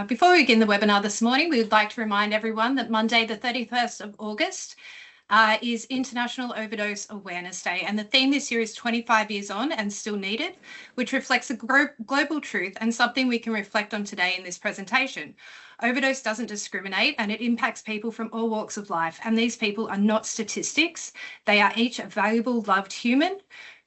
Before we begin the webinar this morning, we would like to remind everyone that Monday, the 31st of August, is International Overdose Awareness Day, and the theme this year is 25 years on and still needed, which reflects a global truth and something we can reflect on today in this presentation. Overdose doesn't discriminate and it impacts people from all walks of life, and these people are not statistics. They are each a valuable, loved human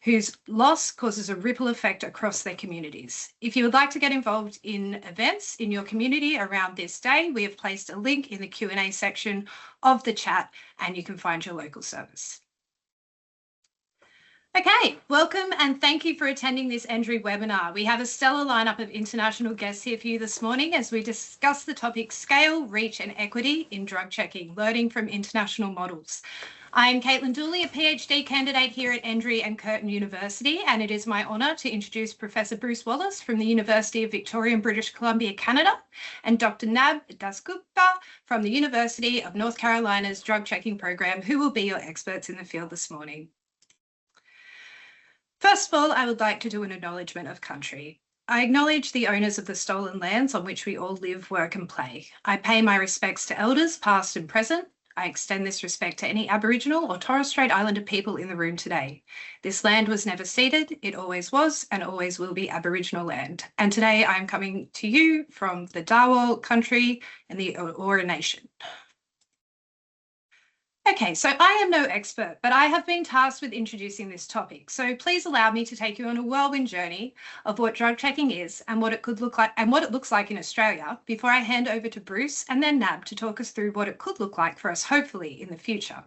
whose loss causes a ripple effect across their communities. If you would like to get involved in events in your community around this day, we have placed a link in the Q&A section of the chat and you can find your local service. Okay, welcome and thank you for attending this NDRI webinar. We have a stellar lineup of international guests here for you this morning as we discuss the topic Scale, Reach and Equity in Drug Checking, Learning from International Models. I'm Cait Dooley, a PhD candidate here at NDRI and Curtin University, and it is my honour to introduce Professor Bruce Wallace from the University of Victoria in British Columbia, Canada, and Dr. Nab Dasgupta from the University of North Carolina's Drug Checking Program, who will be your experts in the field this morning. First of all, I would like to do an acknowledgement of country. I acknowledge the owners of the stolen lands on which we all live, work and play. I pay my respects to elders, past and present. I extend this respect to any Aboriginal or Torres Strait Islander people in the room today. This land was never ceded, it always was and always will be Aboriginal land. And today I'm coming to you from the Darwal country and the Eora Nation. Okay, so I am no expert, but I have been tasked with introducing this topic. So please allow me to take you on a whirlwind journey of what drug checking is and what it could look like and what it looks like in Australia before I hand over to Bruce and then Nab to talk us through what it could look like for us, hopefully, in the future.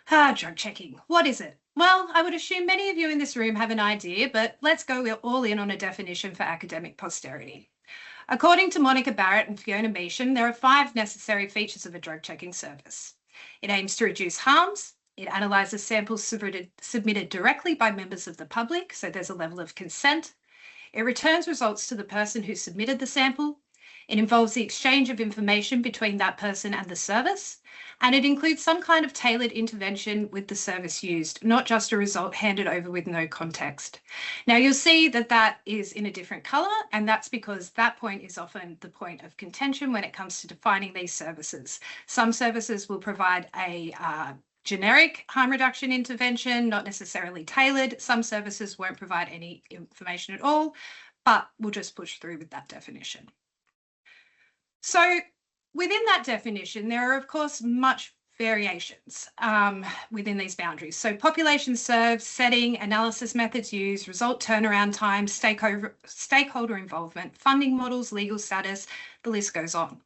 Drug checking, what is it? Well, I would assume many of you in this room have an idea, but let's go all in on a definition for academic posterity. According to Monica Barrett and Fiona Measham, there are 5 necessary features of a drug checking service. It aims to reduce harms. It analyses samples submitted directly by members of the public, so there's a level of consent. It returns results to the person who submitted the sample. It involves the exchange of information between that person and the service. And it includes some kind of tailored intervention with the service used, not just a result handed over with no context. Now you'll see that that is in a different colour, and that's because that point is often the point of contention when it comes to defining these services. Some services will provide a generic harm reduction intervention, not necessarily tailored. Some services won't provide any information at all, but we'll just push through with that definition. So within that definition, there are, of course, much variations within these boundaries. So population served, setting, analysis methods used, result turnaround time, stakeholder involvement, funding models, legal status, the list goes on.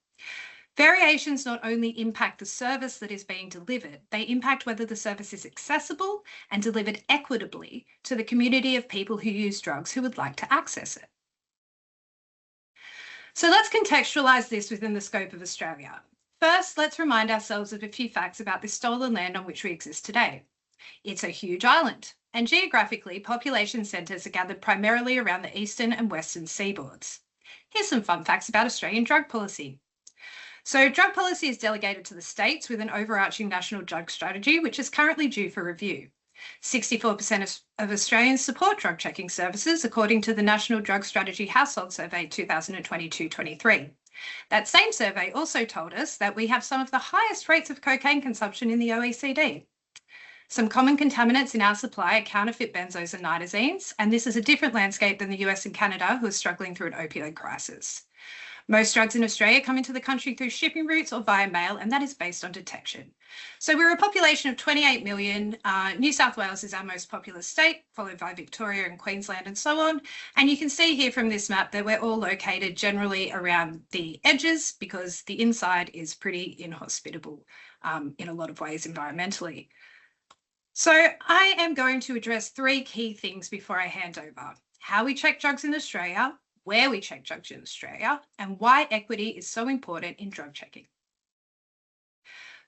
Variations not only impact the service that is being delivered, they impact whether the service is accessible and delivered equitably to the community of people who use drugs who would like to access it. So let's contextualise this within the scope of Australia. First, let's remind ourselves of a few facts about this stolen land on which we exist today. It's a huge island, and geographically, population centres are gathered primarily around the eastern and western seaboards. Here's some fun facts about Australian drug policy. So drug policy is delegated to the states with an overarching national drug strategy, which is currently due for review. 64% of Australians support drug checking services, according to the National Drug Strategy Household Survey 2022-23. That same survey also told us that we have some of the highest rates of cocaine consumption in the OECD. Some common contaminants in our supply are counterfeit benzos and nitazines, and this is a different landscape than the US and Canada, who are struggling through an opioid crisis. Most drugs in Australia come into the country through shipping routes or via mail, and that is based on detection. So we're a population of 28 million. New South Wales is our most populous state, followed by Victoria and Queensland and so on. And you can see here from this map that we're all located generally around the edges because the inside is pretty inhospitable in a lot of ways environmentally. So I am going to address 3 key things before I hand over: how we check drugs in Australia, where we check drugs in Australia, and why equity is so important in drug checking.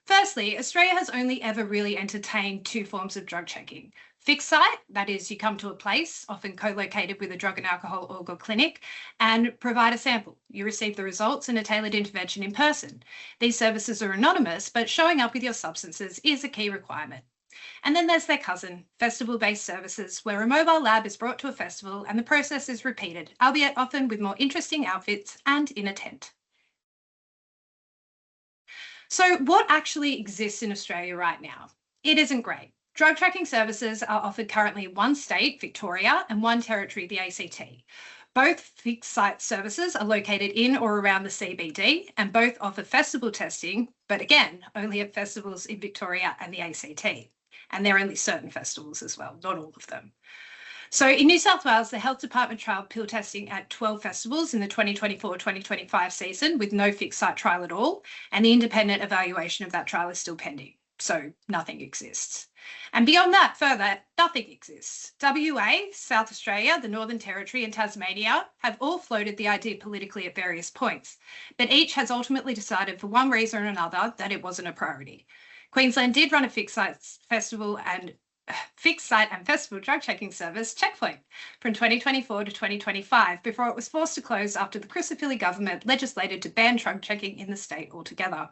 Firstly, Australia has only ever really entertained 2 forms of drug checking. Fixed site, that is, you come to a place, often co-located with a drug and alcohol org or clinic, and provide a sample. You receive the results and a tailored intervention in person. These services are anonymous, but showing up with your substances is a key requirement. And then there's their cousin, festival-based services, where a mobile lab is brought to a festival and the process is repeated, albeit often with more interesting outfits and in a tent. So what actually exists in Australia right now? It isn't great. Drug tracking services are offered currently in one state, Victoria, and one territory, the ACT. Both fixed site services are located in or around the CBD, and both offer festival testing, but again, only at festivals in Victoria and the ACT. And they're only certain festivals as well, not all of them. So in New South Wales, the Health Department trialled pill testing at 12 festivals in the 2024-2025 season with no fixed site trial at all, and the independent evaluation of that trial is still pending. So nothing exists. And beyond that, further, nothing exists. WA, South Australia, the Northern Territory and Tasmania have all floated the idea politically at various points, but each has ultimately decided for one reason or another that it wasn't a priority. Queensland did run a fixed site and festival drug checking service, Checkpoint, from 2024 to 2025 before it was forced to close after the Crucifili government legislated to ban drug checking in the state altogether.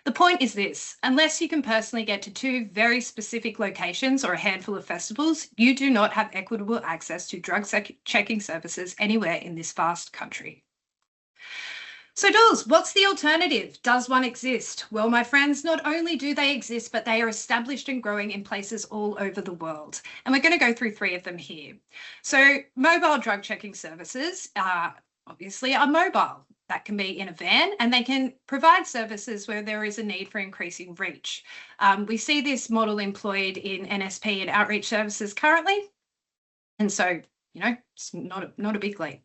The point is this: unless you can personally get to two very specific locations or a handful of festivals, you do not have equitable access to drug checking services anywhere in this vast country. So Dools, what's the alternative? Does one exist? Well, my friends, not only do they exist, but they are established and growing in places all over the world. And we're going to go through three of them here. So mobile drug checking services obviously are mobile. That can be in a van, and they can provide services where there is a need for increasing reach. We see this model employed in NSP and outreach services currently. And so, it's not a big leap.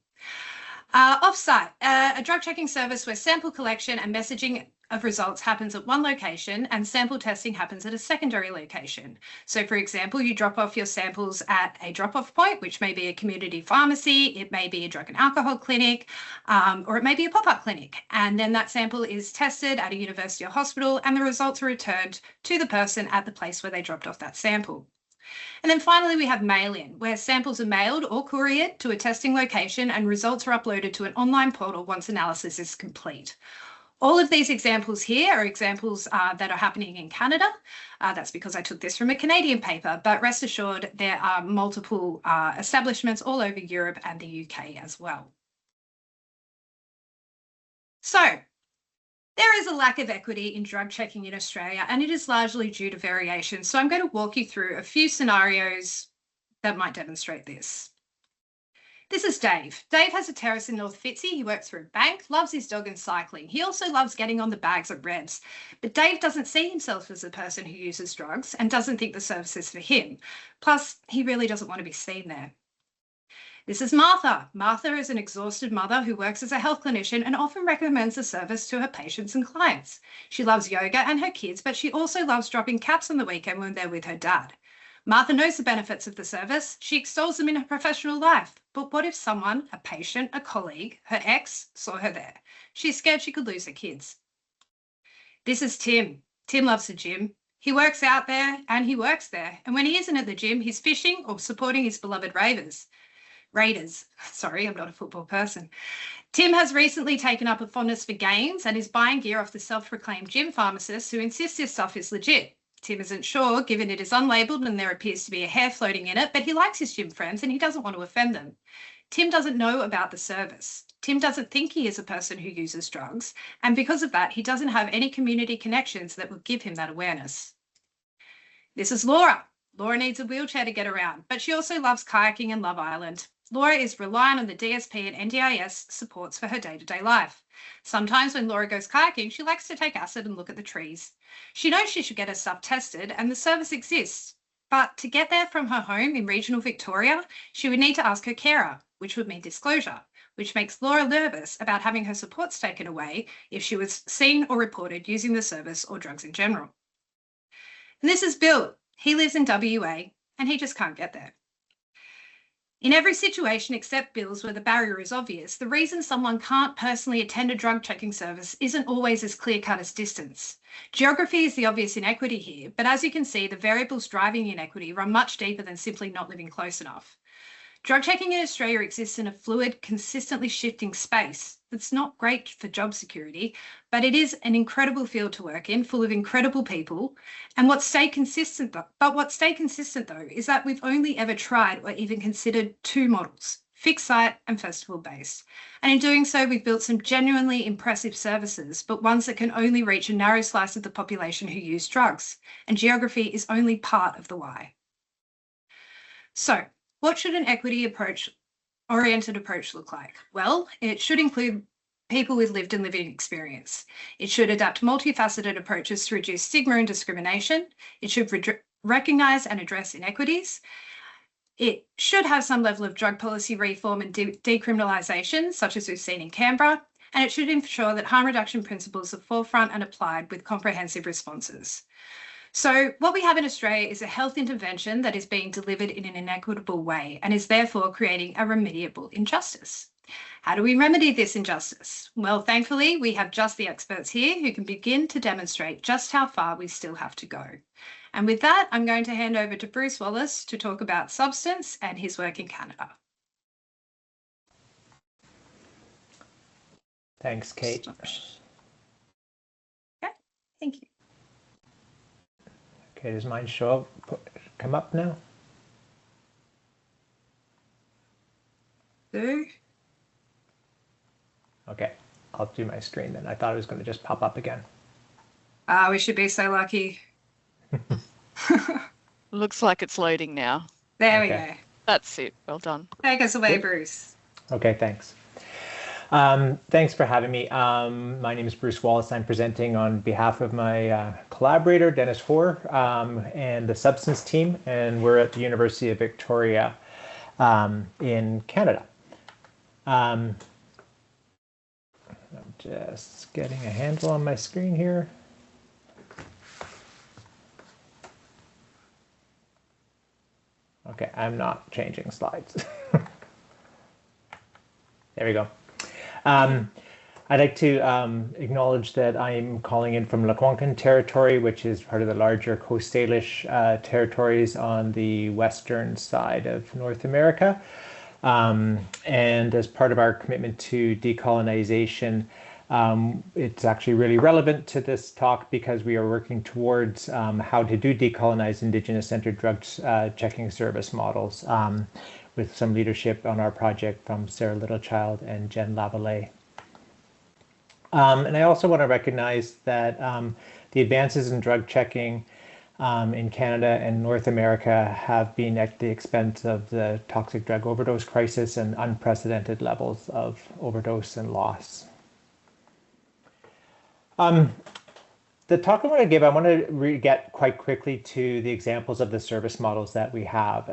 Offsite, a drug checking service where sample collection and messaging of results happens at one location and sample testing happens at a secondary location. So for example, you drop off your samples at a drop-off point, which may be a community pharmacy, it may be a drug and alcohol clinic, or it may be a pop-up clinic. And then that sample is tested at a university or hospital and the results are returned to the person at the place where they dropped off that sample. And then finally, we have mail-in, where samples are mailed or couriered to a testing location and results are uploaded to an online portal once analysis is complete. All of these examples here are examples that are happening in Canada. That's because I took this from a Canadian paper, but rest assured there are multiple establishments all over Europe and the UK as well. So, there is a lack of equity in drug checking in Australia, and it is largely due to variation. So I'm going to walk you through a few scenarios that might demonstrate this. This is Dave. Dave has a terrace in North Fitzy. He works for a bank, loves his dog and cycling. He also loves getting on the bags at Revs. But Dave doesn't see himself as a person who uses drugs and doesn't think the service is for him. Plus, he really doesn't want to be seen there. This is Martha. Martha is an exhausted mother who works as a health clinician and often recommends the service to her patients and clients. She loves yoga and her kids, but she also loves dropping cats on the weekend when they're with her dad. Martha knows the benefits of the service. She extols them in her professional life. But what if someone, a patient, a colleague, her ex, saw her there? She's scared she could lose her kids. This is Tim. Tim loves the gym. He works out there and he works there. And when he isn't at the gym, he's fishing or supporting his beloved Raiders. Sorry, I'm not a football person. Tim has recently taken up a fondness for games and is buying gear off the self-proclaimed gym pharmacist who insists his stuff is legit. Tim isn't sure, given it is unlabelled and there appears to be a hair floating in it, but he likes his gym friends and he doesn't want to offend them. Tim doesn't know about the service. Tim doesn't think he is a person who uses drugs, and because of that, he doesn't have any community connections that will give him that awareness. This is Laura. Laura needs a wheelchair to get around, but she also loves kayaking and Love Island. Laura is reliant on the DSP and NDIS supports for her day-to-day life. Sometimes when Laura goes kayaking, she likes to take acid and look at the trees. She knows she should get her stuff tested and the service exists, but to get there from her home in regional Victoria, she would need to ask her carer, which would mean disclosure, which makes Laura nervous about having her supports taken away if she was seen or reported using the service or drugs in general. And this is Bill. He lives in WA and he just can't get there. In every situation except Bill's where the barrier is obvious, the reason someone can't personally attend a drug checking service isn't always as clear-cut as distance. Geography is the obvious inequity here, but as you can see, the variables driving inequity run much deeper than simply not living close enough. Drug checking in Australia exists in a fluid, consistently shifting space. It's not great for job security, but it is an incredible field to work in, full of incredible people. And what stayed consistent though is that we've only ever tried or even considered two models: fixed site and festival based. And in doing so, we've built some genuinely impressive services, but ones that can only reach a narrow slice of the population who use drugs. And geography is only part of the why. So what should an equity-oriented approach look like? Well, it should include people with lived and living experience. It should adapt multifaceted approaches to reduce stigma and discrimination. It should recognise and address inequities. It should have some level of drug policy reform and decriminalisation, such as we've seen in Canberra. And it should ensure that harm reduction principles are forefront and applied with comprehensive responses. So what we have in Australia is a health intervention that is being delivered in an inequitable way and is therefore creating a remediable injustice. How do we remedy this injustice? Well, thankfully, we have just the experts here who can begin to demonstrate just how far we still have to go. And with that, I'm going to hand over to Bruce Wallace to talk about substance and his work in Canada. Thanks, Cait. Okay, thank you. Okay, does mine show up, come up now? Okay, I'll do my screen then. I thought it was going to just pop up again. We should be so lucky. Looks like it's loading now. There we go. That's it. Well done. Take us away, Bruce. Okay, thanks. Thanks for having me. My name is Bruce Wallace. I'm presenting on behalf of my collaborator, Dennis Hoare, and the substance team, and we're at the University of Victoria in Canada. I'm just getting a handle on my screen here. Okay, I'm not changing slides. There we go. I'd like to acknowledge that I'm calling in from Lekwungen territory, which is part of the larger Coast Salish territories on the western side of North America. And as part of our commitment to decolonization, it's actually really relevant to this talk because we are working towards how to do decolonize Indigenous-centered drug checking service models with some leadership on our project from Sarah Littlechild and Jen Lavallee. And I also want to recognize that the advances in drug checking in Canada and North America have been at the expense of the toxic drug overdose crisis and unprecedented levels of overdose and loss. The talk I want to give, I want to get quite quickly to the examples of the service models that we have.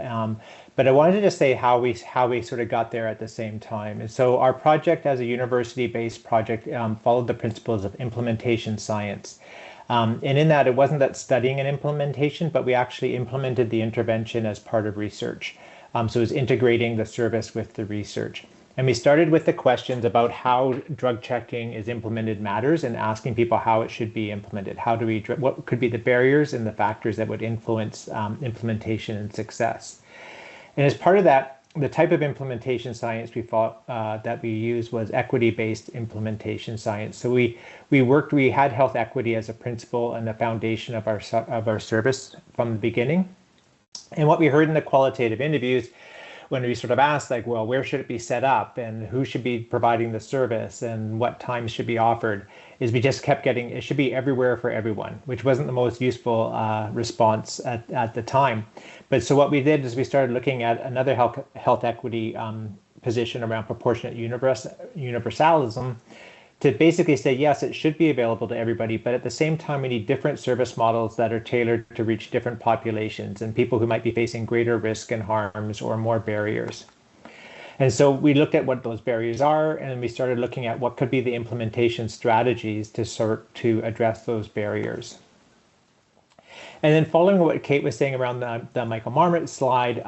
But I wanted to just say how we sort of got there at the same time. And so our project as a university-based project followed the principles of implementation science. And in that, it wasn't that studying and implementation, but we actually implemented the intervention as part of research. So it was integrating the service with the research. And we started with the questions about how drug checking is implemented matters and asking people how it should be implemented. What could be the barriers and the factors that would influence implementation and success? And as part of that, the type of implementation science we thought that we used was equity-based implementation science. So we had health equity as a principle and the foundation of our service from the beginning. And what we heard in the qualitative interviews, when we sort of asked, like, well, where should it be set up and who should be providing the service and what times should be offered, is we just kept getting, it should be everywhere for everyone, which wasn't the most useful response at the time. But so what we did is we started looking at another health equity position around proportionate universalism to basically say, yes, it should be available to everybody, but at the same time, we need different service models that are tailored to reach different populations and people who might be facing greater risk and harms or more barriers. And so we looked at what those barriers are, and we started looking at what could be the implementation strategies to address those barriers. And then following what Cait was saying around the Michael Marmot slide,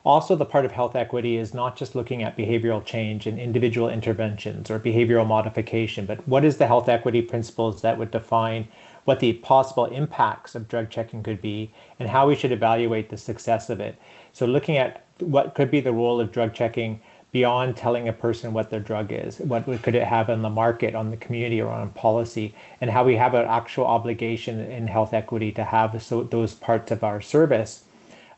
also, the part of health equity is not just looking at behavioral change and individual interventions or behavioral modification, but what is the health equity principles that would define what the possible impacts of drug checking could be and how we should evaluate the success of it. So looking at what could be the role of drug checking beyond telling a person what their drug is, what could it have on the market, on the community, or on policy, and how we have an actual obligation in health equity to have those parts of our service.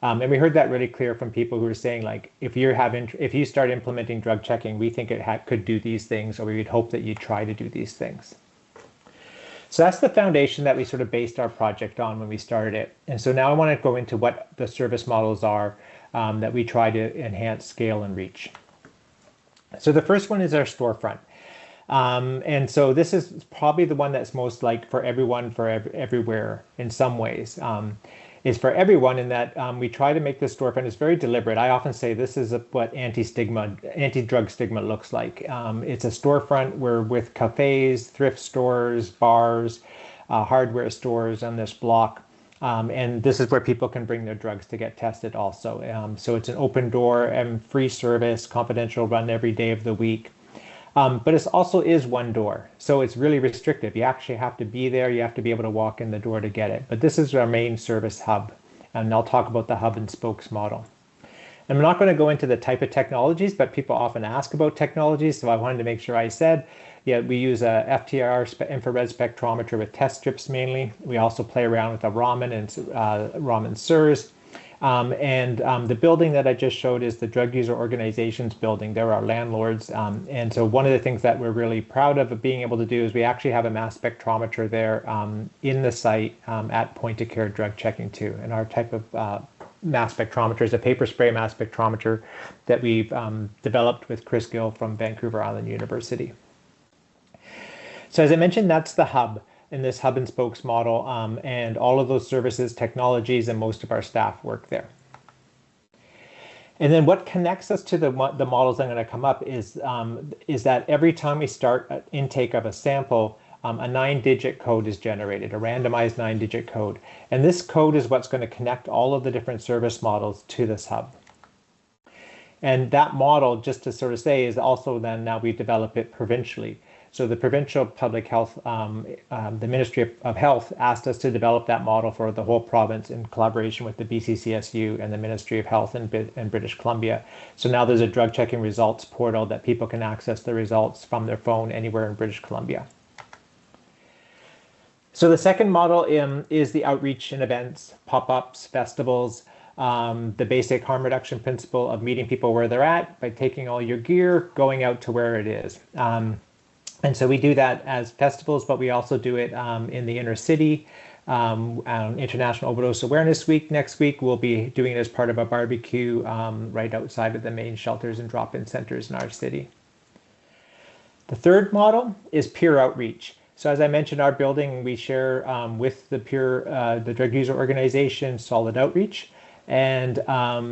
And we heard that really clear from people who were saying, like, if you start implementing drug checking, we think it could do these things, or we would hope that you try to do these things. So that's the foundation that we sort of based our project on when we started it. And so now I want to go into what the service models are that we try to enhance scale and reach. So the first one is our storefront. And so this is probably the one that's most like for everyone, everywhere in some ways. Is for everyone in that we try to make this storefront. It's very deliberate. I often say this is what anti-drug stigma looks like. It's a storefront where with cafes, thrift stores, bars, hardware stores on this block. And this is where people can bring their drugs to get tested also. So it's an open door and free service, confidential, run every day of the week. But it also is one door. So it's really restrictive. You actually have to be there. You have to be able to walk in the door to get it. But this is our main service hub. And I'll talk about the hub and spokes model. And I'm not going to go into the type of technologies, but people often ask about technologies. So I wanted to make sure I said, yeah, we use a FTIR infrared spectrometer with test strips mainly. We also play around with a Raman and Raman SIRS. The building that I just showed is the Drug User Organizations building. They're our landlords. And so one of the things that we're really proud of being able to do is we actually have a mass spectrometer there in the site at point of care drug checking too. And our type of mass spectrometer is a paper spray mass spectrometer that we've developed with Chris Gill from Vancouver Island University. So as I mentioned, that's the hub in this hub and spokes model, and all of those services, technologies, and most of our staff work there. And then what connects us to the models I'm going to come up is that every time we start an intake of a sample, a 9-digit code is generated, a randomized 9-digit code. And this code is what's going to connect all of the different service models to this hub. And that model, just to sort of say, is also then now we develop it provincially. So the provincial public health, the Ministry of Health asked us to develop that model for the whole province in collaboration with the BCCSU and the Ministry of Health in British Columbia. So now there's a drug checking results portal that people can access the results from their phone anywhere in British Columbia. So the second model is the outreach and events, pop-ups, festivals, the basic harm reduction principle of meeting people where they're at by taking all your gear, going out to where it is. And so we do that as festivals, but we also do it in the inner city. International Overdose Awareness Week next week, we'll be doing it as part of a barbecue right outside of the main shelters and drop-in centers in our city. The third model is peer outreach. So as I mentioned, our building, we share with the Drug User Organization, Solid Outreach. And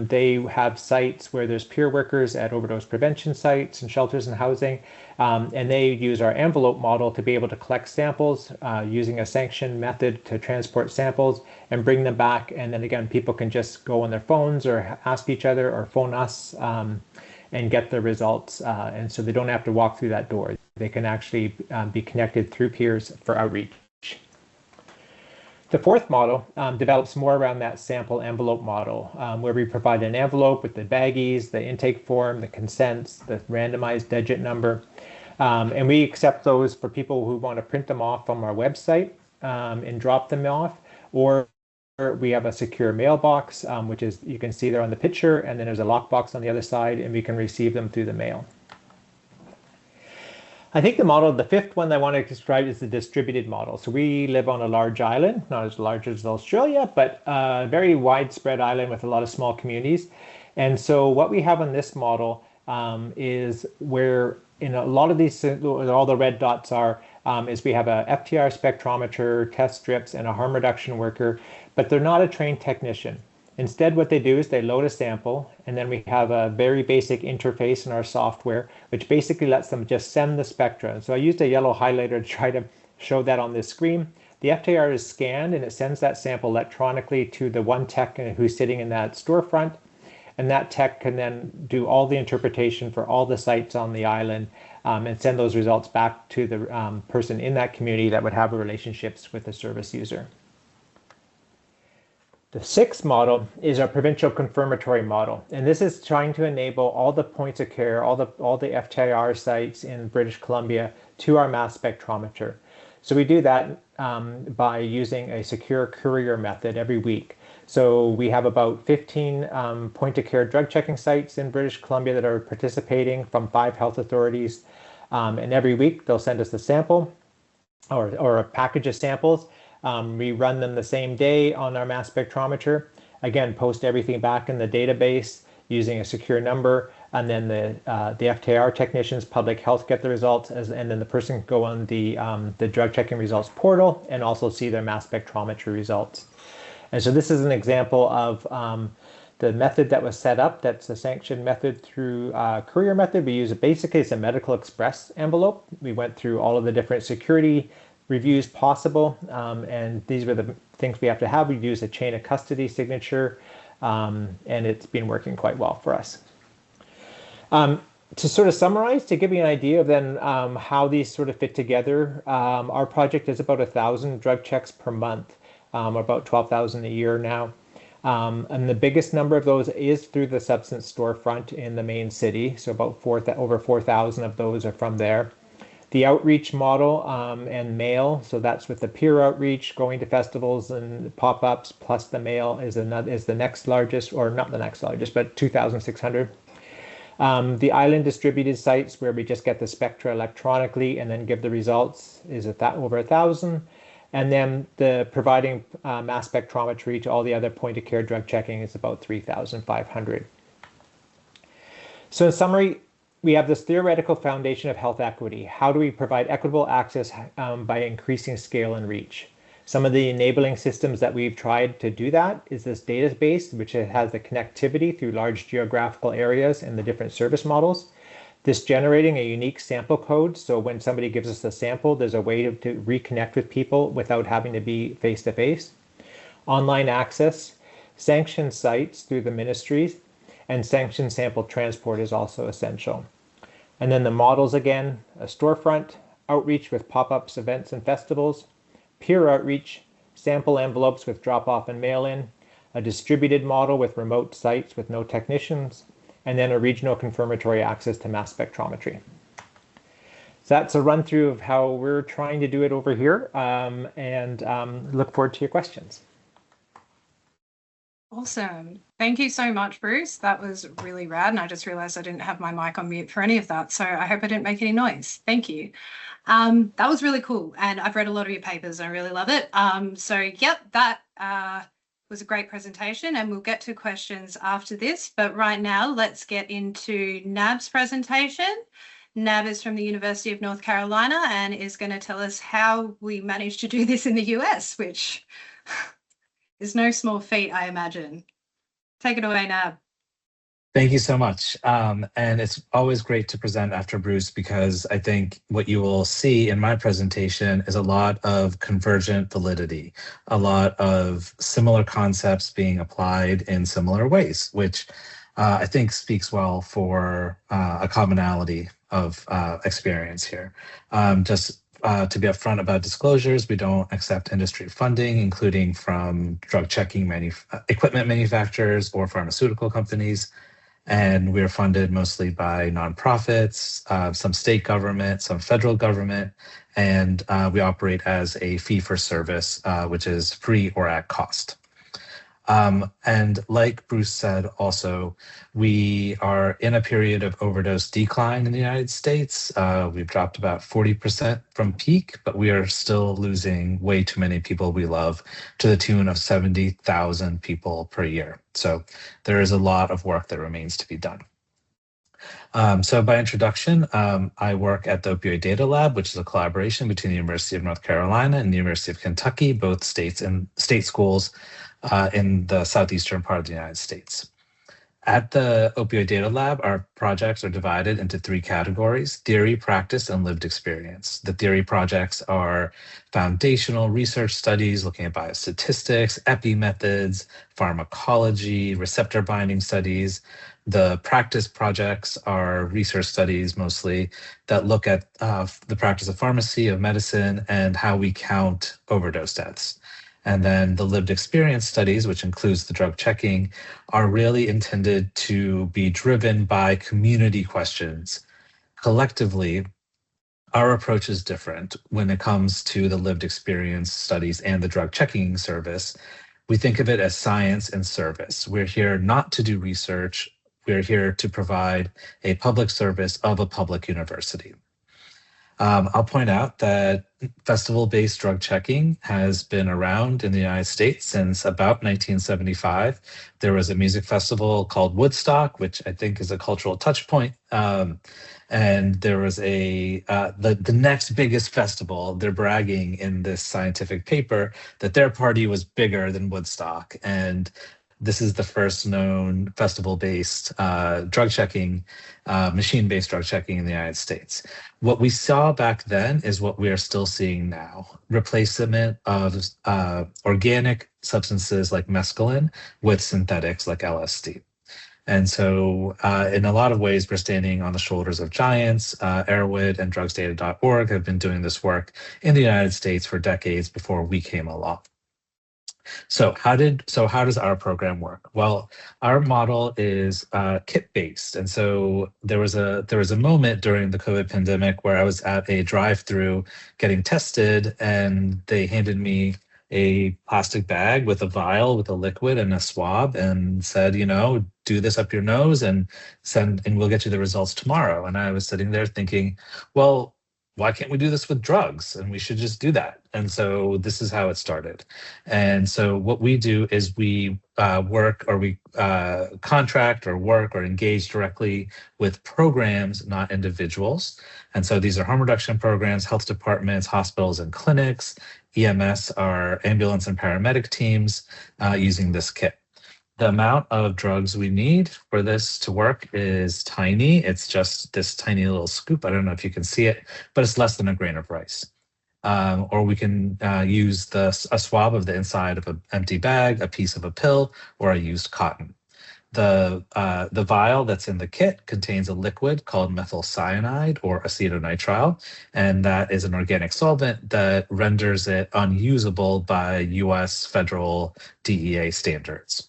they have sites where there's peer workers at overdose prevention sites and shelters and housing. And they use our envelope model to be able to collect samples using a sanctioned method to transport samples and bring them back. And then again, people can just go on their phones or ask each other or phone us and get the results. And so they don't have to walk through that door. They can actually be connected through peers for outreach. The fourth model develops more around that sample envelope model, where we provide an envelope with the baggies, the intake form, the consents, the randomized digit number. And we accept those for people who want to print them off from our website and drop them off. Or we have a secure mailbox, which is, you can see there on the picture, and then there's a lockbox on the other side, and we can receive them through the mail. I think the model, the fifth one I want to describe is the distributed model. So we live on a large island, not as large as Australia, but a very widespread island with a lot of small communities. And so what we have on this model is where in a lot of these, all the red dots are, is we have a FTIR spectrometer, test strips, and a harm reduction worker, but they're not a trained technician. Instead, what they do is they load a sample, and then we have a very basic interface in our software, which basically lets them just send the spectra. And so I used a yellow highlighter to try to show that on this screen. The FTIR is scanned, and it sends that sample electronically to the one tech who's sitting in that storefront. And that tech can then do all the interpretation for all the sites on the island and send those results back to the person in that community that would have relationships with the service user. The sixth model is our provincial confirmatory model, and this is trying to enable all the points of care, all the FTIR sites in British Columbia to our mass spectrometer. So we do that by using a secure courier method every week. So we have about 15 point of care drug checking sites in British Columbia that are participating from 5 health authorities, and every week they'll send us a sample or a package of samples. We run them the same day on our mass spectrometer. Again, post everything back in the database using a secure number, and then the FTIR technicians, public health, get the results, and then the person can go on the drug checking results portal and also see their mass spectrometry results. And so this is an example of the method that was set up. That's a sanctioned method through courier method. We use basically it's a medical express envelope. We went through all of the different security reviews possible, and these were the things we have to have. We use a chain of custody signature, and it's been working quite well for us. To sort of summarize, to give you an idea of then how these sort of fit together, our project is about 1,000 drug checks per month, about 12,000 a year now. And the biggest number of those is through the substance storefront in the main city. So about over 4,000 of those are from there. The outreach model and mail, so that's with the peer outreach, going to festivals and pop-ups, plus the mail is the next largest, or not the next largest, but 2,600. The island distributed sites where we just get the spectra electronically and then give the results is over 1,000. And then the providing mass spectrometry to all the other point of care drug checking is about 3,500. So in summary, we have this theoretical foundation of health equity. How do we provide equitable access by increasing scale and reach? Some of the enabling systems that we've tried to do that is this database, which has the connectivity through large geographical areas and the different service models. This generating a unique sample code, so when somebody gives us a sample, there's a way to reconnect with people without having to be face-to-face. Online access, sanctioned sites through the ministries, and sanctioned sample transport is also essential. And then the models again, a storefront, outreach with pop-ups, events, and festivals, peer outreach, sample envelopes with drop-off and mail-in, a distributed model with remote sites with no technicians, and then a regional confirmatory access to mass spectrometry. So that's a run through of how we're trying to do it over here, and look forward to your questions. Awesome. Thank you so much, Bruce. That was really rad. And I just realized I didn't have my mic on mute for any of that. So I hope I didn't make any noise. Thank you. That was really cool. And I've read a lot of your papers. And I really love it. So yep, that was a great presentation, and we'll get to questions after this. But right now, let's get into Nab's presentation. Nab is from the University of North Carolina and is going to tell us how we managed to do this in the US, which is no small feat, I imagine. Take it away, Nab. Thank you so much. And it's always great to present after Bruce, because I think what you will see in my presentation is a lot of convergent validity, a lot of similar concepts being applied in similar ways, which I think speaks well for a commonality of experience here. Just to be upfront about disclosures, we don't accept industry funding, including from drug checking equipment manufacturers or pharmaceutical companies. And we're funded mostly by nonprofits, some state government, some federal government, and we operate as a fee-for-service, which is free or at cost. And like Bruce said, also, we are in a period of overdose decline in the United States. We've dropped about 40% from peak, but we are still losing way too many people we love, to the tune of 70,000 people per year. So there is a lot of work that remains to be done. So by introduction, I work at the Opioid Data Lab, which is a collaboration between the University of North Carolina and the University of Kentucky, both states and state schools in the southeastern part of the United States. At the Opioid Data Lab, our projects are divided into 3 categories: theory, practice, and lived experience. The theory projects are foundational research studies looking at biostatistics, epi methods, pharmacology, receptor binding studies. The practice projects are research studies mostly that look at the practice of pharmacy, of medicine, and how we count overdose deaths. And then the lived experience studies, which includes the drug checking, are really intended to be driven by community questions. Collectively, our approach is different when it comes to the lived experience studies and the drug checking service. We think of it as science and service. We're here not to do research. We're here to provide a public service of a public university. I'll point out that festival-based drug checking has been around in the United States since about 1975. There was a music festival called Woodstock, which I think is a cultural touch point. And there was the next biggest festival. They're bragging in this scientific paper that their party was bigger than Woodstock. And this is the first known festival-based drug checking, machine-based drug checking in the United States. What we saw back then is what we are still seeing now: replacement of organic substances like mescaline with synthetics like LSD. And so in a lot of ways, we're standing on the shoulders of giants. Erowid and drugsdata.org have been doing this work in the United States for decades before we came along. So how does our program work? Well, our model is kit-based, and so there was a moment during the COVID pandemic where I was at a drive-through getting tested, and they handed me a plastic bag with a vial with a liquid and a swab, and said, do this up your nose and we'll get you the results tomorrow. And I was sitting there thinking, well, why can't we do this with drugs? And we should just do that. And so this is how it started. And so what we do is we contract or work or engage directly with programs, not individuals. And so these are harm reduction programs, health departments, hospitals and clinics. EMS are ambulance and paramedic teams using this kit. The amount of drugs we need for this to work is tiny. It's just this tiny little scoop. I don't know if you can see it, but it's less than a grain of rice. Or we can use a swab of the inside of an empty bag, a piece of a pill, or a used cotton. The vial that's in the kit contains a liquid called methyl cyanide or acetonitrile, and that is an organic solvent that renders it unusable by US federal DEA standards.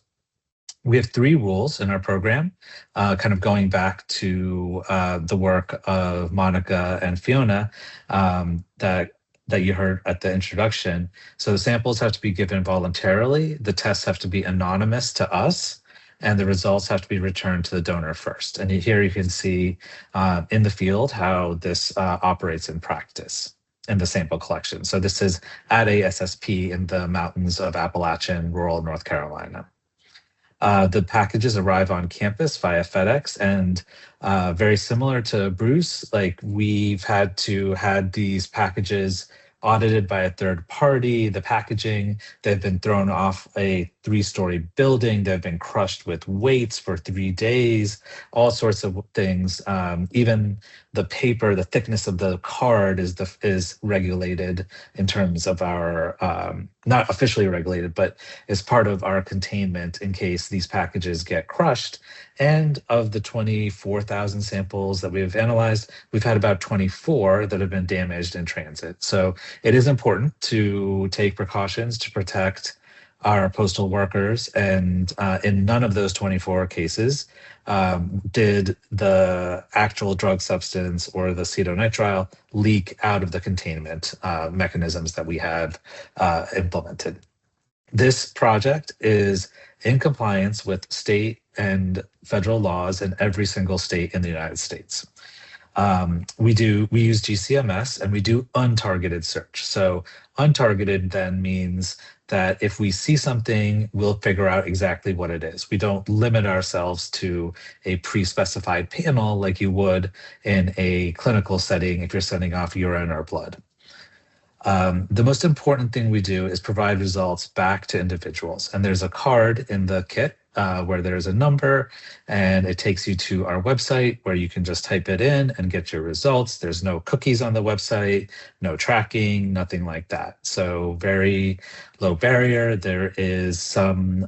We have 3 rules in our program, kind of going back to the work of Monica and Fiona that you heard at the introduction. So the samples have to be given voluntarily, the tests have to be anonymous to us, and the results have to be returned to the donor first. And here you can see in the field how this operates in practice in the sample collection. So this is at a SSP in the mountains of Appalachian, rural North Carolina. The packages arrive on campus via FedEx, and very similar to Bruce, like we've had these packages audited by a third party. The packaging, they've been thrown off a 3-story building. They've been crushed with weights for 3 days, all sorts of things. Even the paper, the thickness of the card is regulated in terms of our, not officially regulated, but is part of our containment in case these packages get crushed. And of the 24,000 samples that we've analyzed, we've had about 24 that have been damaged in transit. So it is important to take precautions to protect our postal workers, and in none of those 24 cases did the actual drug substance or the acetonitrile leak out of the containment mechanisms that we have implemented. This project is in compliance with state and federal laws in every single state in the United States. We use GCMS, and we do untargeted search. So untargeted then means that if we see something, we'll figure out exactly what it is. We don't limit ourselves to a pre-specified panel like you would in a clinical setting if you're sending off urine or blood. The most important thing we do is provide results back to individuals. And there's a card in the kit where there's a number, and it takes you to our website where you can just type it in and get your results. There's no cookies on the website, no tracking, nothing like that. So very low barrier. There is some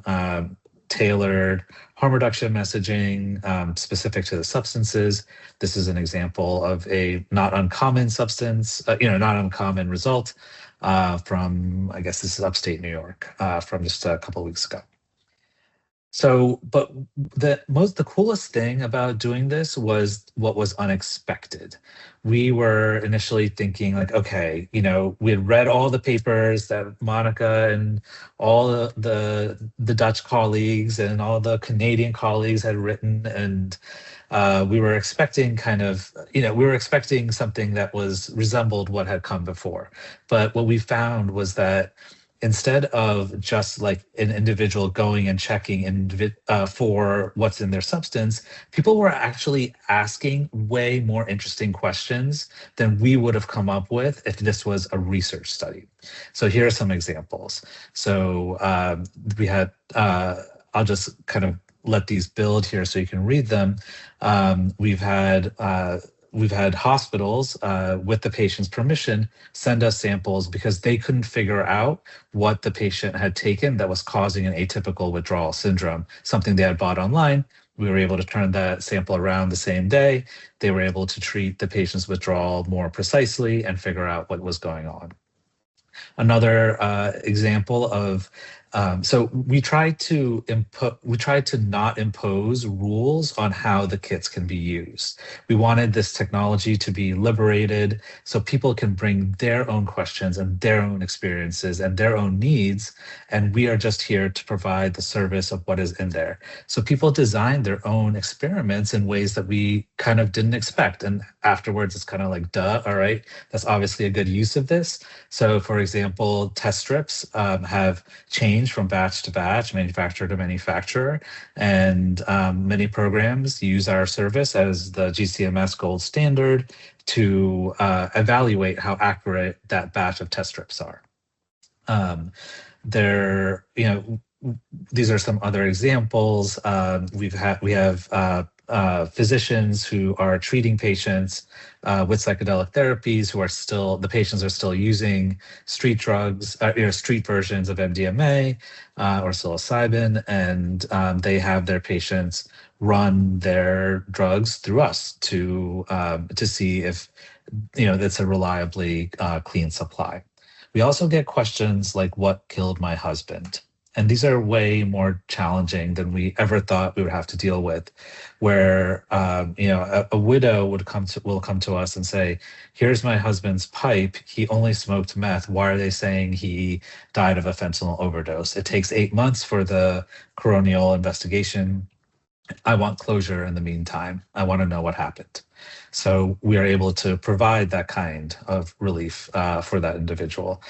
tailored harm reduction messaging specific to the substances. This is an example of a not uncommon substance, not uncommon result. from, I guess this is upstate New York, from just a couple of weeks ago. So, but the coolest thing about doing this was what was unexpected. We were initially thinking like, okay, we had read all the papers that Monica and all the Dutch colleagues and all the Canadian colleagues had written, and we were expecting something that resembled what had come before. But what we found was that instead of just like an individual going and checking for what's in their substance, people were actually asking way more interesting questions than we would have come up with if this was a research study. So here are some examples. So we had, I'll just kind of let these build here so you can read them. We've had hospitals, with the patient's permission, send us samples because they couldn't figure out what the patient had taken that was causing an atypical withdrawal syndrome, something they had bought online. We were able to turn that sample around the same day. They were able to treat the patient's withdrawal more precisely and figure out what was going on. Another example of so we tried to not impose rules on how the kits can be used. We wanted this technology to be liberated so people can bring their own questions and their own experiences and their own needs, and we are just here to provide the service of what is in there. So people designed their own experiments in ways that we kind of didn't expect, and afterwards it's kind of like, duh, all right, that's obviously a good use of this. So for example, test strips have changed from batch to batch, manufacturer to manufacturer, and many programs use our service as the GCMS gold standard to evaluate how accurate that batch of test strips are. These are some other examples. We have physicians who are treating patients with psychedelic therapies the patients are still using street drugs, street versions of MDMA or psilocybin, and they have their patients run their drugs through us to see if that's a reliably clean supply. We also get questions like, what killed my husband? And these are way more challenging than we ever thought we would have to deal with, where a widow will come to us and say, here's my husband's pipe. He only smoked meth. Why are they saying he died of a fentanyl overdose? It takes 8 months for the coronial investigation. I want closure in the meantime. I want to know what happened. So we are able to provide that kind of relief for that individual.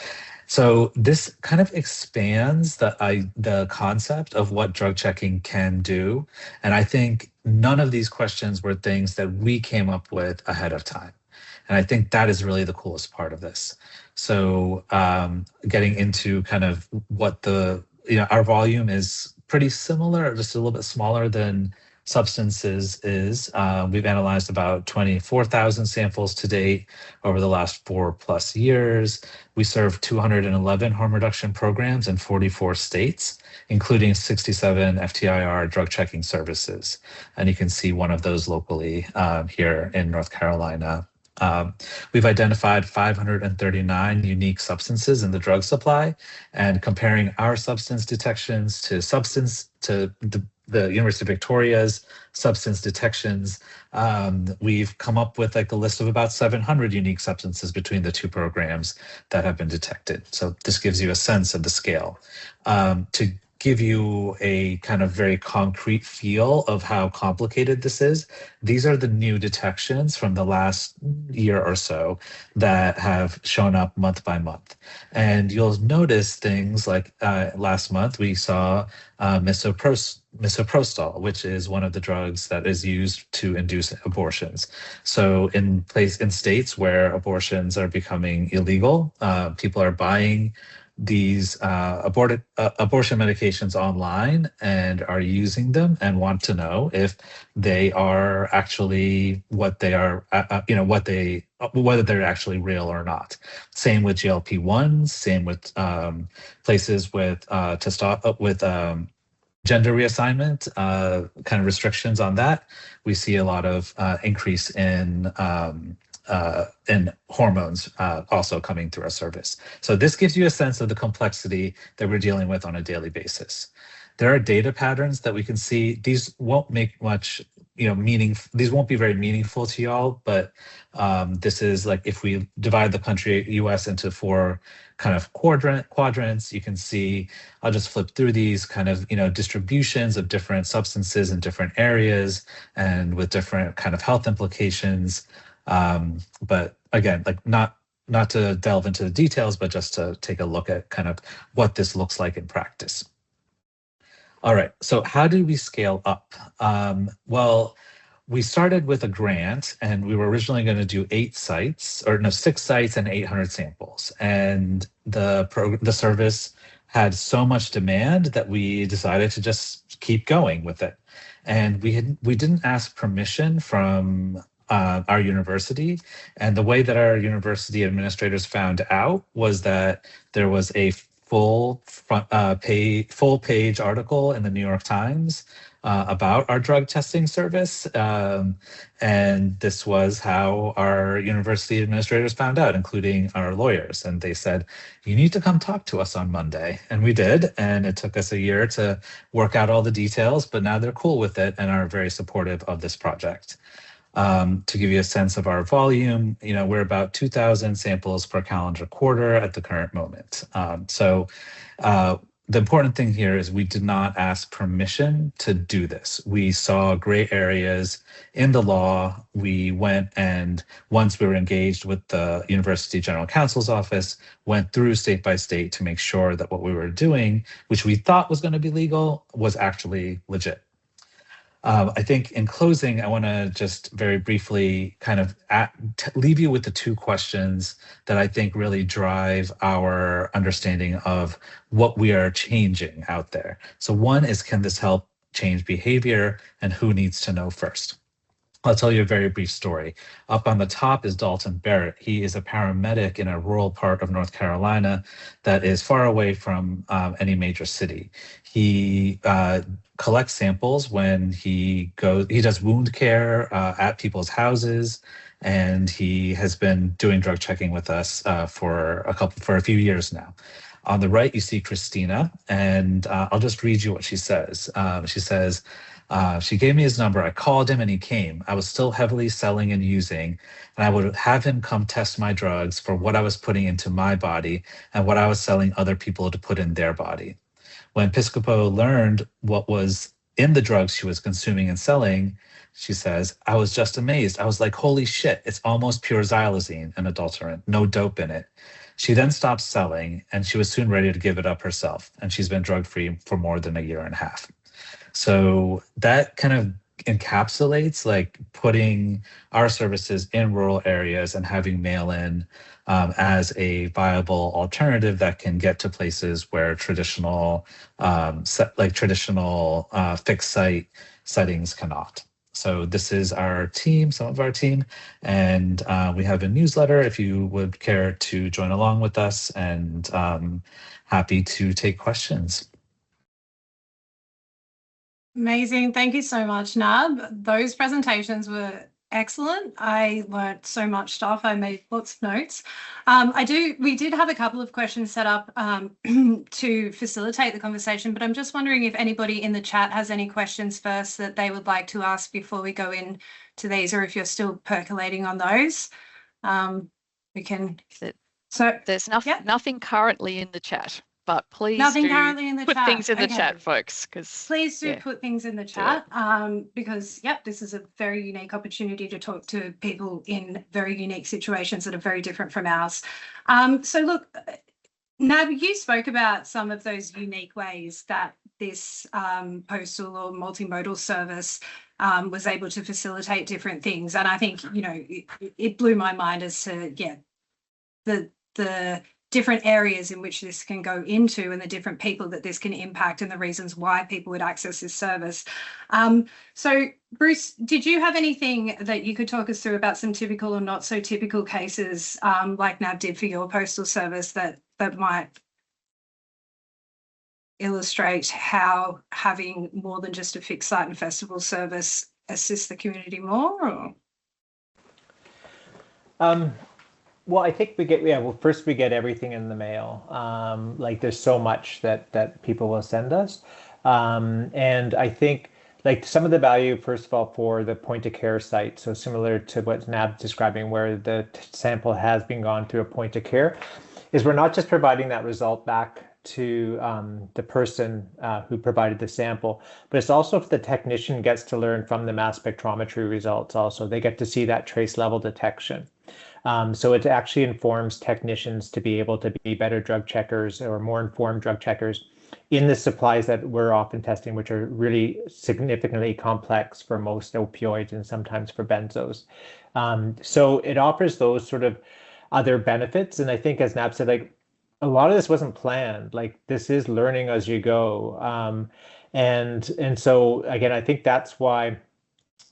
So this kind of expands the concept of what drug checking can do. And I think none of these questions were things that we came up with ahead of time. And I think that is really the coolest part of this. So getting into kind of what our volume is pretty similar, just a little bit smaller than substances is. We've analyzed about 24,000 samples to date over the last 4+ years. We serve 211 harm reduction programs in 44 states, including 67 FTIR drug checking services. And you can see one of those locally here in North Carolina. We've identified 539 unique substances in the drug supply, and comparing our substance detections to the University of Victoria's substance detections, we've come up with like a list of about 700 unique substances between the two programs that have been detected. So this gives you a sense of the scale. To give you a kind of very concrete feel of how complicated this is, these are the new detections from the last year or so that have shown up month by month. And you'll notice things like last month we saw misoprostol, which is one of the drugs that is used to induce abortions. So in states where abortions are becoming illegal, people are buying these abortion medications online and are using them and want to know if they are actually what they are, whether they're actually real or not. Same with GLP-1s, same with places with gender reassignment, kind of restrictions on that. We see a lot of increase in and hormones also coming through our service. So this gives you a sense of the complexity that we're dealing with on a daily basis. There are data patterns that we can see. These won't make much, these won't be very meaningful to y'all, but this is like if we divide the country US into 4 kind of quadrants, you can see, I'll just flip through these kind of, distributions of different substances in different areas and with different kind of health implications. But again, like not to delve into the details, but just to take a look at kind of what this looks like in practice. All right, so how did we scale up? Well, we started with a grant and we were originally going to do 6 sites and 800 samples. And the service had so much demand that we decided to just keep going with it. And we didn't ask permission from our university. And the way that our university administrators found out was that there was a full page article in the New York Times about our drug testing service. And this was how our university administrators found out, including our lawyers. And they said, you need to come talk to us on Monday. And we did. And it took us a year to work out all the details, but now they're cool with it and are very supportive of this project. To give you a sense of our volume, we're about 2,000 samples per calendar quarter at the current moment. So the important thing here is we did not ask permission to do this. We saw gray areas in the law. We went and once we were engaged with the University General Counsel's office, went through state by state to make sure that what we were doing, which we thought was going to be legal, was actually legit. I think in closing, I want to just very briefly kind of leave you with the 2 questions that I think really drive our understanding of what we are changing out there. So one is, can this help change behavior, and who needs to know first? I'll tell you a very brief story. Up on the top is Dalton Barrett. He is a paramedic in a rural part of North Carolina that is far away from any major city. He collects samples when he does wound care at people's houses, and he has been doing drug checking with us for a few years now. On the right, you see Christina, and I'll just read you what she says. She says, she gave me his number. I called him and he came. I was still heavily selling and using, and I would have him come test my drugs for what I was putting into my body and what I was selling other people to put in their body. When Piscopo learned what was in the drugs she was consuming and selling, she says, I was just amazed. I was like, holy shit, it's almost pure xylazine, an adulterant, no dope in it. She then stopped selling and she was soon ready to give it up herself. And she's been drug-free for more than a year and a half. So that kind of encapsulates like putting our services in rural areas and having mail-in as a viable alternative that can get to places where traditional fixed site settings cannot. So this is our team, some of our team, and we have a newsletter if you would care to join along with us, and happy to take questions. Amazing. Thank you so much, Nab. Those presentations were excellent. I learned so much stuff. I made lots of notes. We did have a couple of questions set up to facilitate the conversation, but I'm just wondering if anybody in the chat has any questions first that they would like to ask before we go into these, or if you're still percolating on those. We can. So there's nothing currently in the chat. But please currently in the put chat. things in the chat, folks. Please do put things in the chat because, this is a very unique opportunity to talk to people in very unique situations that are very different from ours. So look, Nab, you spoke about some of those unique ways that this postal or multimodal service was able to facilitate different things. And I think, it blew my mind as to, the different areas in which this can go into and the different people that this can impact and the reasons why people would access this service. So Bruce, did you have anything that you could talk us through about some typical or not so typical cases like Nab did for your postal service that might illustrate how having more than just a fixed site and festival service assists the community more? Or? Well, I think we get, yeah, well, first we get everything in the mail. Like there's so much that people will send us. And I think like some of the value, first of all, for the point of care site. So similar to what Nab's describing, where the sample has been gone through a point of care, is we're not just providing that result back to the person who provided the sample, but it's also if the technician gets to learn from the mass spectrometry results also. They get to see that trace level detection. So it actually informs technicians to be able to be better drug checkers or more informed drug checkers in the supplies that we're often testing, which are really significantly complex for most opioids and sometimes for benzos. So it offers those sort of other benefits. And I think, as Nab said, like a lot of this wasn't planned. Like this is learning as you go. And so again, I think that's why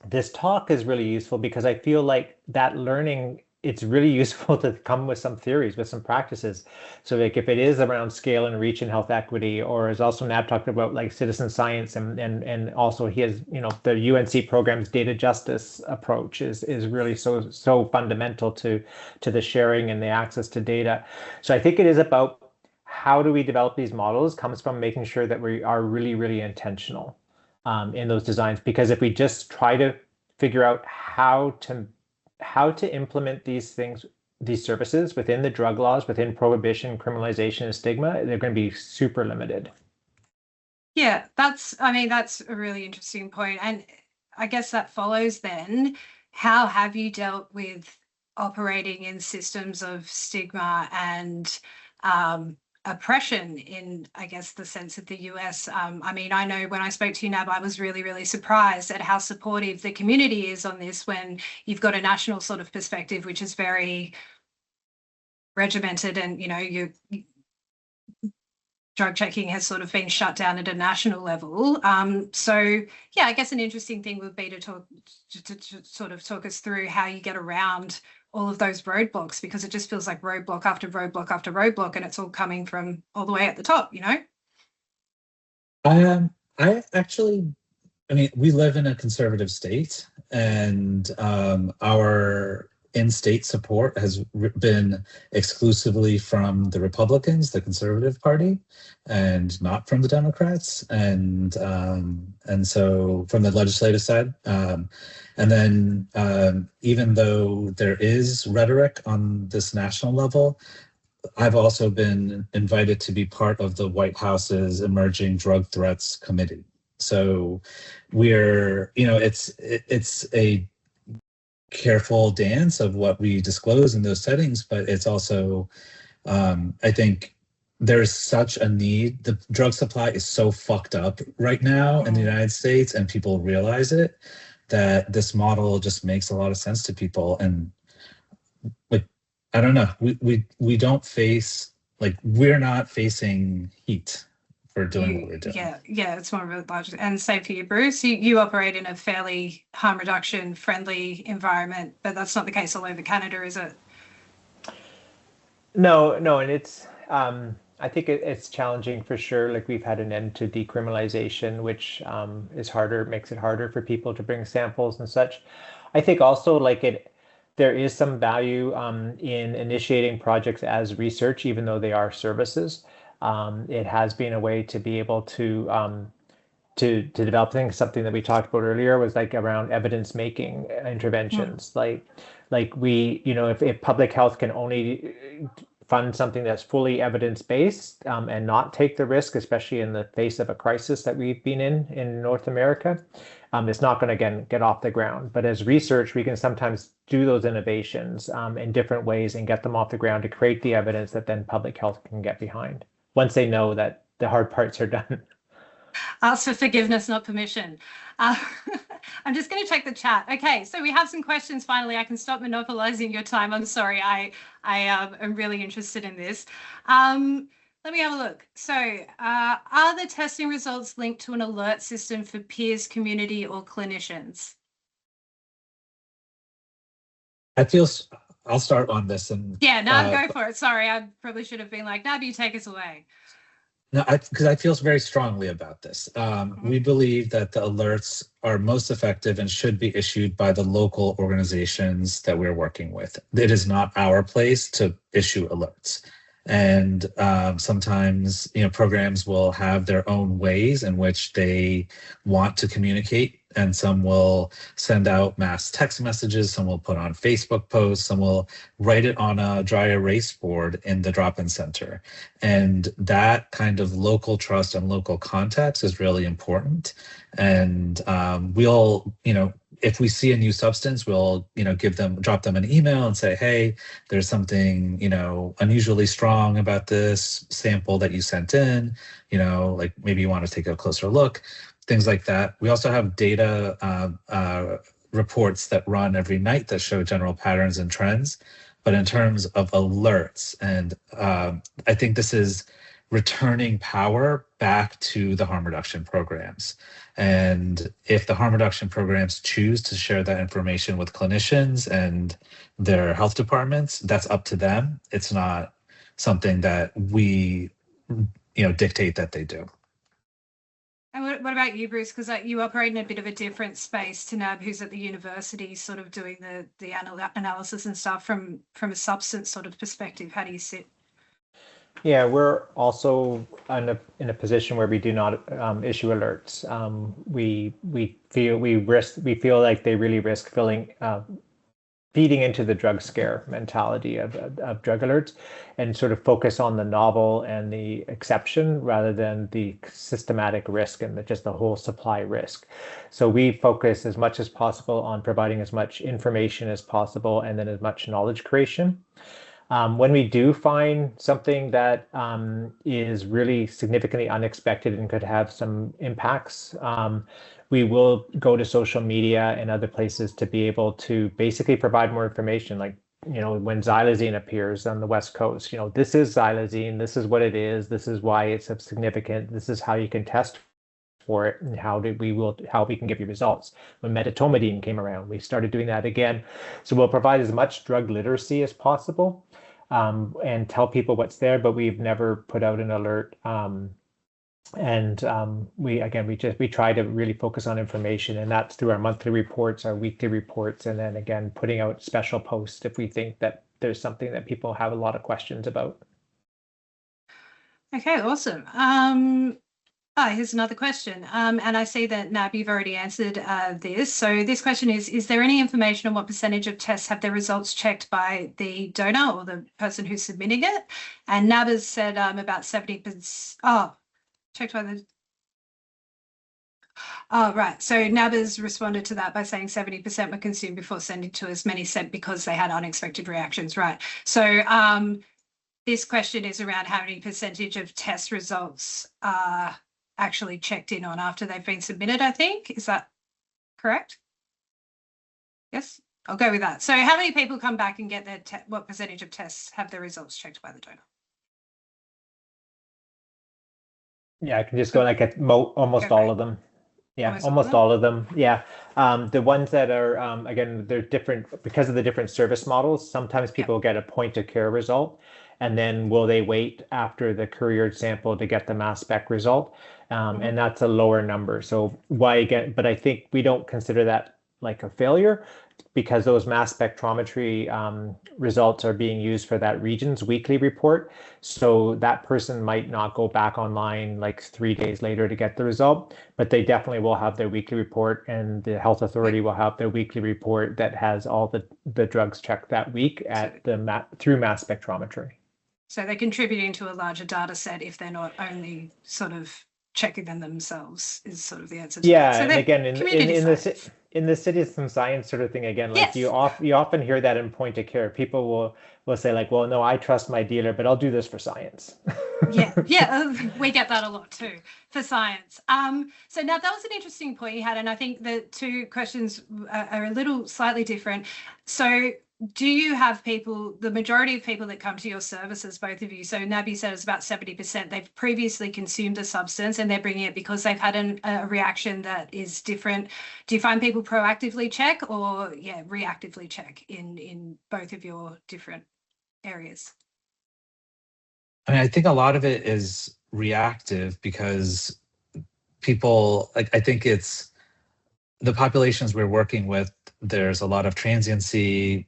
this talk is really useful, because I feel like that learning, it's really useful to come with some theories, with some practices. So like if it is around scale and reach and health equity, or as also Nab talked about like citizen science, and also he has, the UNC program's data justice approach is really so fundamental to the sharing and the access to data. So I think it is about how do we develop these models comes from making sure that we are really, really intentional in those designs. Because if we just try to figure out how to implement these things, these services within the drug laws, within prohibition, criminalization, and stigma, they're going to be super limited. Yeah, that's a really interesting point. And I guess that follows then, how have you dealt with operating in systems of stigma and oppression in, I guess, the sense of the US? I know when I spoke to you, Nab, I was really, really surprised at how supportive the community is on this when you've got a national sort of perspective, which is very regimented, and, drug checking has sort of been shut down at a national level. So yeah, I guess an interesting thing would be to sort of talk us through how you get around all of those roadblocks, because it just feels like roadblock after roadblock after roadblock, and it's all coming from all the way at the top, I actually, we live in a conservative state, and our in-state support has been exclusively from the Republicans, the Conservative Party, and not from the Democrats, and so from the legislative side. And then even though there is rhetoric on this national level, I've also been invited to be part of the White House's Emerging Drug Threats Committee. So we're, it's a careful dance of what we disclose in those settings, but it's also, I think there's such a need. The drug supply is so fucked up right now in the United States, and people realize it, that this model just makes a lot of sense to people. And like, I don't know, we don't face, like, we're not facing heat for doing what we're doing. Yeah, it's more of a large. And same for you, Bruce. You operate in a fairly harm reduction friendly environment, but that's not the case all over Canada, is it? No, and it's I think it's challenging for sure. Like we've had an end to decriminalization, which is harder, makes it harder for people to bring samples and such. I think also there is some value in initiating projects as research, even though they are services. It has been a way to be able to develop things. Something that we talked about earlier was like around evidence making interventions. Like we, if public health can only fund something that's fully evidence-based and not take the risk, especially in the face of a crisis that we've been in North America, it's not going to get off the ground. But as research, we can sometimes do those innovations in different ways and get them off the ground to create the evidence that then public health can get behind once they know that the hard parts are done. Ask for forgiveness, not permission. I'm just going to check the chat. Okay, so we have some questions finally. I can stop monopolizing your time. I'm sorry. I am really interested in this. Let me have a look. So are the testing results linked to an alert system for peers, community, or clinicians? I'll start on this. And yeah, Nab, go for it. Sorry, I probably should have been like, Nab, you take us away. No, because I feel very strongly about this. We believe that the alerts are most effective and should be issued by the local organizations that we're working with. It is not our place to issue alerts. And sometimes, programs will have their own ways in which they want to communicate. And some will send out mass text messages, some will put on Facebook posts, some will write it on a dry erase board in the drop-in center. And that kind of local trust and local context is really important. And we'll, if we see a new substance, we'll, drop them an email and say, hey, there's something, unusually strong about this sample that you sent in, like maybe you want to take a closer look, things like that. We also have data reports that run every night that show general patterns and trends. But in terms of alerts, and I think this is returning power back to the harm reduction programs. And if the harm reduction programs choose to share that information with clinicians and their health departments, that's up to them. It's not something that we, dictate that they do. And what about you, Bruce? Because you operate in a bit of a different space to Nab, who's at the university, sort of doing the analysis and stuff from a substance sort of perspective. How do you sit? Yeah, we're also in a position where we do not issue alerts. We feel like they really risk feeding into the drug scare mentality of drug alerts, and sort of focus on the novel and the exception rather than the systematic risk and just the whole supply risk. So we focus as much as possible on providing as much information as possible and then as much knowledge creation. When we do find something that is really significantly unexpected and could have some impacts, we will go to social media and other places to be able to basically provide more information. Like, when xylazine appears on the West Coast, this is xylazine, this is what it is, this is why it's significant, this is how you can test for it, and how we can give you results. When medetomidine came around, we started doing that again. So we'll provide as much drug literacy as possible and tell people what's there, but we've never put out an alert. We try to really focus on information, and that's through our monthly reports, our weekly reports, and then again putting out special posts if we think that there's something that people have a lot of questions about. Okay, awesome. Here's another question. And I see that, Nab, you've already answered this. So this question is there any information on what percentage of tests have their results checked by the donor or the person who's submitting it? And Nab has said about 70%. Checked by the... Oh, right. So Nab has responded to that by saying 70% were consumed before sending to us, many sent because they had unexpected reactions. Right. So this question is around how many percentage of test results are actually checked in on after they've been submitted, I think. Is that correct? Yes, I'll go with that. So how many people come back and get their what percentage of tests have their results checked by the donor? Yeah, I can just go like at almost all of them. Yeah, almost all of them. Yeah. The ones that are, again, they're different because of the different service models. Sometimes people get a point of care result, and then will they wait after the courier sample to get the mass spec result? And that's a lower number. So why again, but I think we don't consider that like a failure, because those mass spectrometry results are being used for that region's weekly report. So that person might not go back online like 3 days later to get the result, but they definitely will have their weekly report, and the health authority will have their weekly report that has all the drugs checked that week at through mass spectrometry. So they're contributing to a larger data set if they're not only sort of checking them themselves, is sort of the answer to that. So and again, in the citizen science sort of thing, again, like you often hear that in point of care. People will say like, well, no, I trust my dealer, but I'll do this for science. yeah, we get that a lot too for science. So now that was an interesting point you had, and I think the two questions are a little slightly different. So do you have people, the majority of people that come to your services, both of you, so Nab said it's about 70%, they've previously consumed a substance and they're bringing it because they've had a reaction that is different. Do you find people proactively check or reactively check in both of your different areas? I mean, I think a lot of it is reactive because people, like, I think it's the populations we're working with, there's a lot of transiency,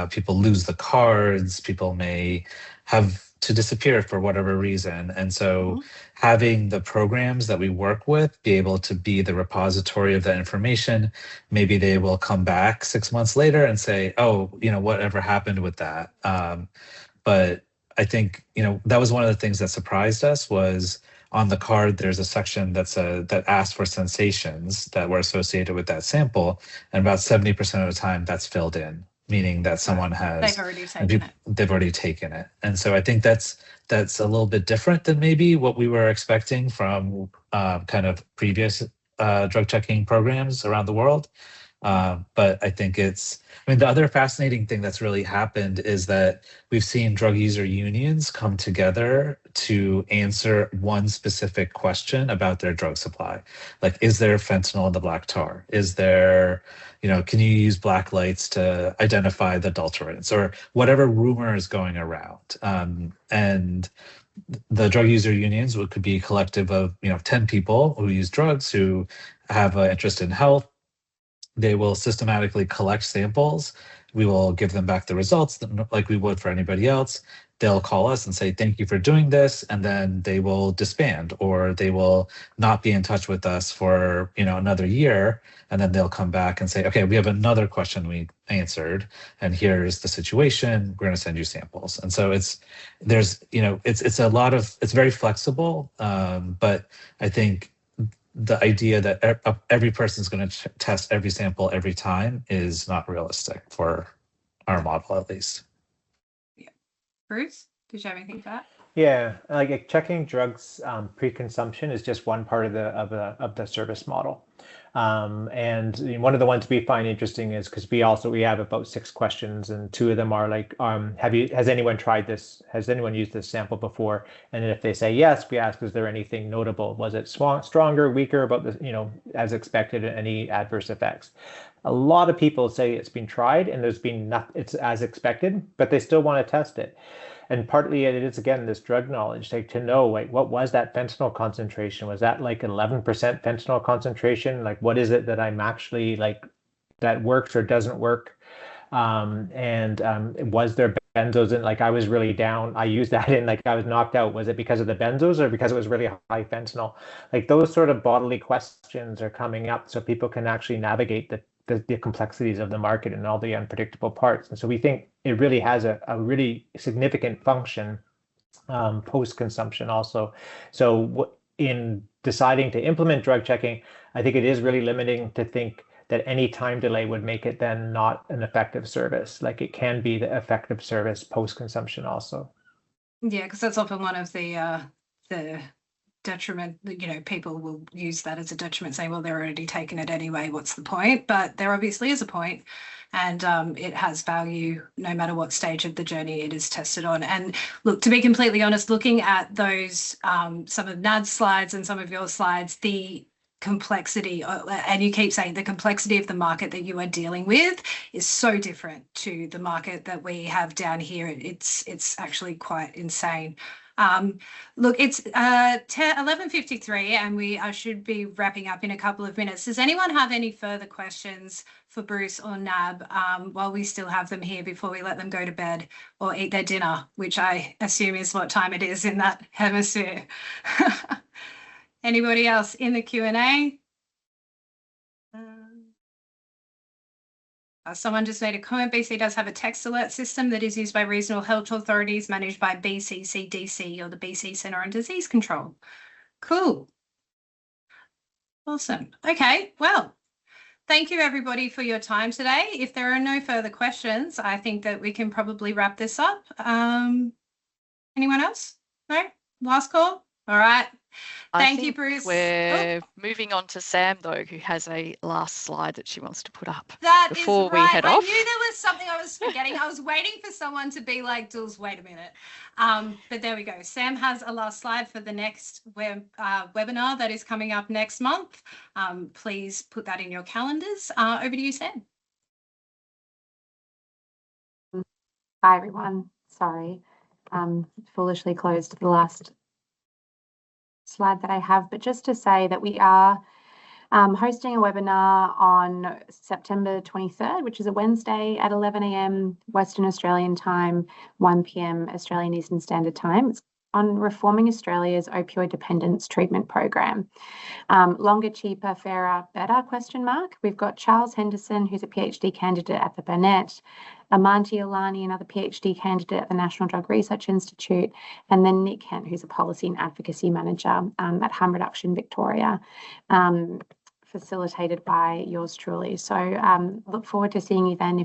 people lose the cards, people may have to disappear for whatever reason. And so having the programs that we work with be able to be the repository of that information, maybe they will come back 6 months later and say, oh, whatever happened with that. But I think, that was one of the things that surprised us was on the card, there's a section that asks for sensations that were associated with that sample. And about 70% of the time that's filled in, meaning that someone has, they've already taken it. And so I think that's a little bit different than maybe what we were expecting from kind of previous drug checking programs around the world. But I think the other fascinating thing that's really happened is that we've seen drug user unions come together to answer one specific question about their drug supply. Like, is there fentanyl in the black tar? Is there, can you use black lights to identify the adulterants or whatever rumor is going around? And the drug user unions could be a collective of, 10 people who use drugs, who have an interest in health. They will systematically collect samples. We will give them back the results like we would for anybody else. They'll call us and say, thank you for doing this. And then they will disband, or they will not be in touch with us for, another year. And then they'll come back and say, okay, we have another question we answered, and here's the situation. We're going to send you samples. And so it's very flexible. But I think the idea that every person is going to test every sample every time is not realistic for our model, at least. Yeah. Bruce, did you have anything for that? Yeah, like checking drugs pre-consumption is just one part of the service model. And one of the ones we find interesting is because we have about 6 questions, and 2 of them are like, has anyone tried this? Has anyone used this sample before? And if they say yes, we ask, is there anything notable? Was it stronger, weaker, about the, as expected, any adverse effects? A lot of people say it's been tried and it's as expected, but they still want to test it. And partly it is, again, this drug knowledge, like to know, like, what was that fentanyl concentration? Was that like 11% fentanyl concentration? Like, what is it that I'm actually like that works or doesn't work? Was there benzos in, like, I was really down. I used that in, like, I was knocked out. Was it because of the benzos or because it was really high fentanyl? Like, those sort of bodily questions are coming up so people can actually navigate the complexities of the market and all the unpredictable parts. And so we think it really has a really significant function post-consumption also. So in deciding to implement drug checking, I think it is really limiting to think that any time delay would make it then not an effective service. Like, it can be the effective service post-consumption also. Yeah, because that's often one of the detriment, people will use that as a detriment, saying, well, they're already taking it anyway, what's the point? But there obviously is a point, and it has value no matter what stage of the journey it is tested on. And look, to be completely honest, looking at those, some of Nad's slides and some of your slides, the complexity, and you keep saying the complexity of the market that you are dealing with is so different to the market that we have down here. It's actually quite insane. Look, it's 11:53 and we should be wrapping up in a couple of minutes. Does anyone have any further questions for Bruce or Nab while we still have them here before we let them go to bed or eat their dinner, which I assume is what time it is in that hemisphere? Anybody else in the Q&A? Someone just made a comment. BC does have a text alert system that is used by regional health authorities managed by BCCDC, or the BC Centre on Disease Control. Cool. Awesome. Okay, well, thank you everybody for your time today. If there are no further questions, I think that we can probably wrap this up. Anyone else? No? Last call? All right. Thank you, Bruce. We're moving on to Sam, though, who has a last slide that she wants to put up. That before is right. We head off. I knew there was something I was forgetting. I was waiting for someone to be like, Jules, wait a minute. But there we go. Sam has a last slide for the next webinar that is coming up next month. Please put that in your calendars. Over to you, Sam. Hi, everyone. Sorry. Foolishly closed the last slide that I have, but just to say that we are hosting a webinar on September 23rd, which is a Wednesday at 11 a.m. Western Australian time, 1 p.m. Australian Eastern Standard Time. It's on reforming Australia's opioid dependence treatment program. Longer, cheaper, fairer, better, question mark. We've got Charles Henderson, who's a PhD candidate at the Burnett, Amanti Alani, another PhD candidate at the National Drug Research Institute, and then Nick Kent, who's a policy and advocacy manager at Harm Reduction Victoria, facilitated by yours truly. So look forward to seeing you then.